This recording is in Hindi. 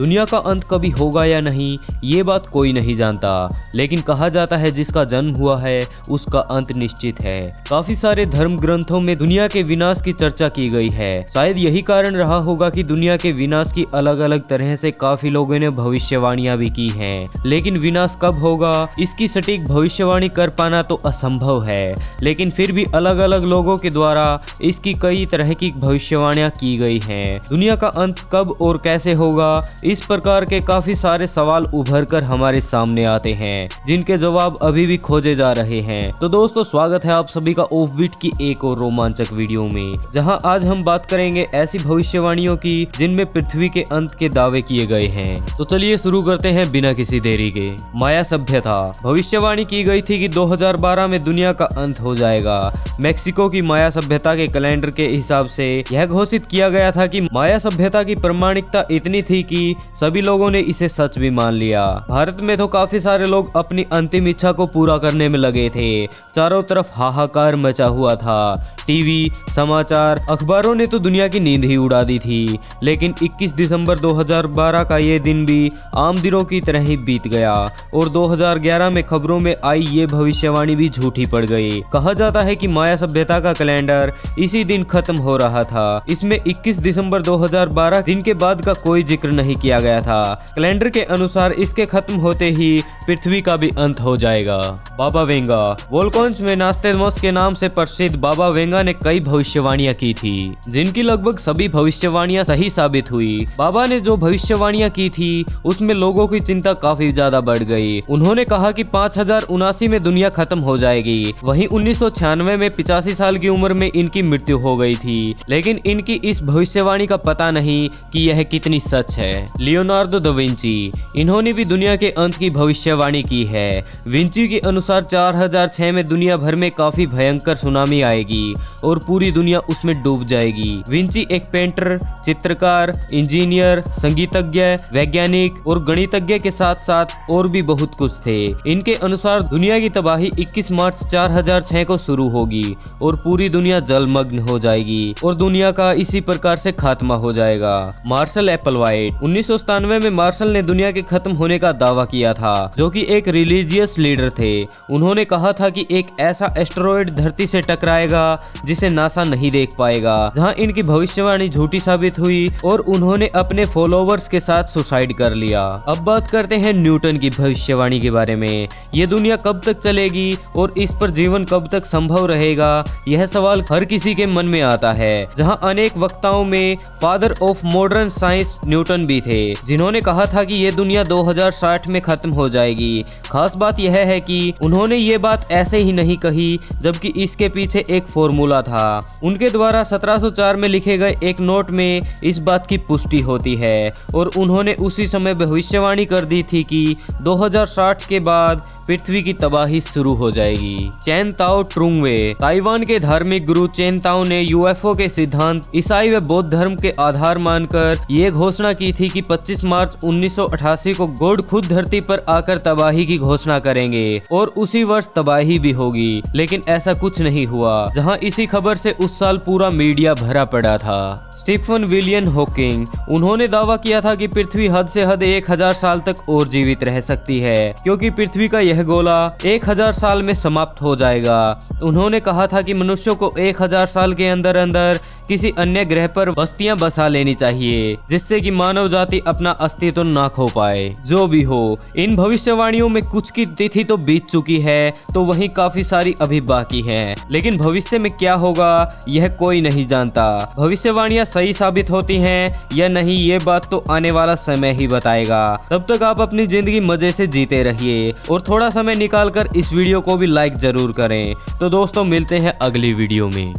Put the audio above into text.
दुनिया का अंत कभी होगा या नहीं ये बात कोई नहीं जानता, लेकिन कहा जाता है जिसका जन्म हुआ है उसका अंत निश्चित है। काफी सारे धर्म ग्रंथों में दुनिया के विनाश की चर्चा की गई है। शायद यही कारण रहा होगा कि दुनिया के विनाश की अलग अलग तरह से काफी लोगों ने भविष्यवाणियां भी की हैं, लेकिन विनाश कब होगा इसकी सटीक भविष्यवाणी कर पाना तो असंभव है। लेकिन फिर भी अलग अलग लोगों के द्वारा इसकी कई तरह की भविष्यवाणियां की गई हैं। दुनिया का अंत कब और कैसे होगा, इस प्रकार के काफी सारे सवाल उभर कर हमारे सामने आते हैं, जिनके जवाब अभी भी खोजे जा रहे हैं। तो दोस्तों, स्वागत है आप सभी का ऑफबीट की एक और रोमांचक वीडियो में, जहां आज हम बात करेंगे ऐसी भविष्यवाणियों की जिनमें पृथ्वी के अंत के दावे किए गए हैं। तो चलिए शुरू करते हैं बिना किसी देरी के। माया सभ्यता। भविष्यवाणी की गई थी कि 2012 में दुनिया का अंत हो जाएगा। मेक्सिको की माया सभ्यता के कैलेंडर के हिसाब से यह घोषित किया गया था कि माया सभ्यता की प्रामाणिकता इतनी थी कि सभी लोगों ने इसे सच भी मान लिया। भारत में तो काफी सारे लोग अपनी अंतिम इच्छा को पूरा करने में लगे थे। चारों तरफ हाहाकार मचा हुआ था। टीवी, समाचार, अखबारों ने तो दुनिया की नींद ही उड़ा दी थी। लेकिन 21 दिसंबर 2012 का ये दिन भी आम दिनों की तरह ही बीत गया और 2011 में खबरों में आई ये भविष्यवाणी भी झूठी पड़ गई। कहा जाता है कि माया सभ्यता का कैलेंडर इसी दिन खत्म हो रहा था। इसमें 21 दिसंबर 2012 दिन के बाद का कोई जिक्र नहीं किया गया था। कैलेंडर के अनुसार इसके खत्म होते ही पृथ्वी का भी अंत हो जाएगा। बाबा वेंगा। वोल्कॉन्स में नास्टेडमस के नाम से प्रसिद्ध बाबा वेंगा ने कई भविष्यवाणियां की थी, जिनकी लगभग सभी भविष्यवाणियां सही साबित हुई। बाबा ने जो भविष्यवाणियां की थी उसमें लोगों की चिंता काफी ज्यादा बढ़ गई। उन्होंने कहा कि 5079 में दुनिया खत्म हो जाएगी। वहीं 1996 में 85 साल की उम्र में इनकी मृत्यु हो गई थी। लेकिन इनकी इस भविष्यवाणी का पता नहीं कि यह कितनी सच है। Leonardo da Vinci. इन्होंने भी दुनिया के अंत की भविष्यवाणी की है। विंची के अनुसार 4006 में दुनिया भर में काफी भयंकर सुनामी आएगी और पूरी दुनिया उसमें डूब जाएगी। विंची एक पेंटर, चित्रकार, इंजीनियर, संगीतज्ञ, वैज्ञानिक और गणितज्ञ के साथ साथ और भी बहुत कुछ थे। इनके अनुसार दुनिया की तबाही 21 मार्च 4006 को शुरू होगी और पूरी दुनिया जलमग्न हो जाएगी और दुनिया का इसी प्रकार से खात्मा हो जाएगा। मार्शल एप्पलवाइट। 1997 में मार्शल ने दुनिया के खत्म होने का दावा किया था, जो कि एक रिलीजियस लीडर थे। उन्होंने कहा था कि एक ऐसा एस्टेरॉयड धरती से टकराएगा जिसे नासा नहीं देख पाएगा, जहां इनकी भविष्यवाणी झूठी साबित हुई और उन्होंने अपने फॉलोवर्स के साथ सुसाइड कर लिया। अब बात करते हैं न्यूटन की भविष्यवाणी के बारे में। ये दुनिया कब तक चलेगी और इस पर जीवन कब तक संभव रहेगा, यह सवाल हर किसी के मन में आता है। जहां अनेक वक्ताओं में father of modern science Newton भी थे, जिन्होंने कहा था कि यह दुनिया 2060 में खत्म हो जाएगी। खास बात यह है कि उन्होंने ये बात ऐसे ही नहीं कही, जबकि इसके पीछे एक फॉर्मूला था। उनके द्वारा 1704 में लिखे गए एक नोट में इस बात की पुष्टि होती है और उन्होंने उसी समय भविष्यवाणी कर दी थी कि 2060 के बाद पृथ्वी की तबाही शुरू हो जाएगी। चेन ताओ ट्रुंगवे। ताइवान के धार्मिक गुरु चेन ताओ ने यूएफओ के सिद्धांत ईसाई व बौद्ध धर्म के आधार मानकर ये घोषणा की थी कि 25 मार्च 1988 को गॉड खुद धरती पर आकर तबाही की घोषणा करेंगे और उसी वर्ष तबाही भी होगी। लेकिन ऐसा कुछ नहीं हुआ, जहां इसी खबर से उस साल पूरा मीडिया भरा पड़ा था। Stephen William Hawking. उन्होंने दावा किया था कि पृथ्वी हद से हद 1000 साल तक और जीवित रह सकती है, क्योंकि पृथ्वी का यह गोला 1000 साल में समाप्त हो जाएगा। उन्होंने कहा था कि मनुष्यों को 1000 साल के अंदर अंदर किसी अन्य ग्रह पर बस्तियां बसा लेनी चाहिए, जिससे कि मानव जाति अपना अस्तित्व ना खो पाए। जो भी हो, इन भविष्यवाणियों में कुछ की तिथि तो बीत चुकी है, तो वहीं काफी सारी अभी बाकी हैं। लेकिन भविष्य में क्या होगा यह कोई नहीं जानता। भविष्यवाणियां सही साबित होती हैं या नहीं, ये बात तो आने वाला समय ही बताएगा। तब तक आप अपनी जिंदगी मजे से जीते रहिए और थोड़ा समय निकालकर इस वीडियो को भी लाइक जरूर करें। तो दोस्तों, मिलते हैं अगली वीडियो में।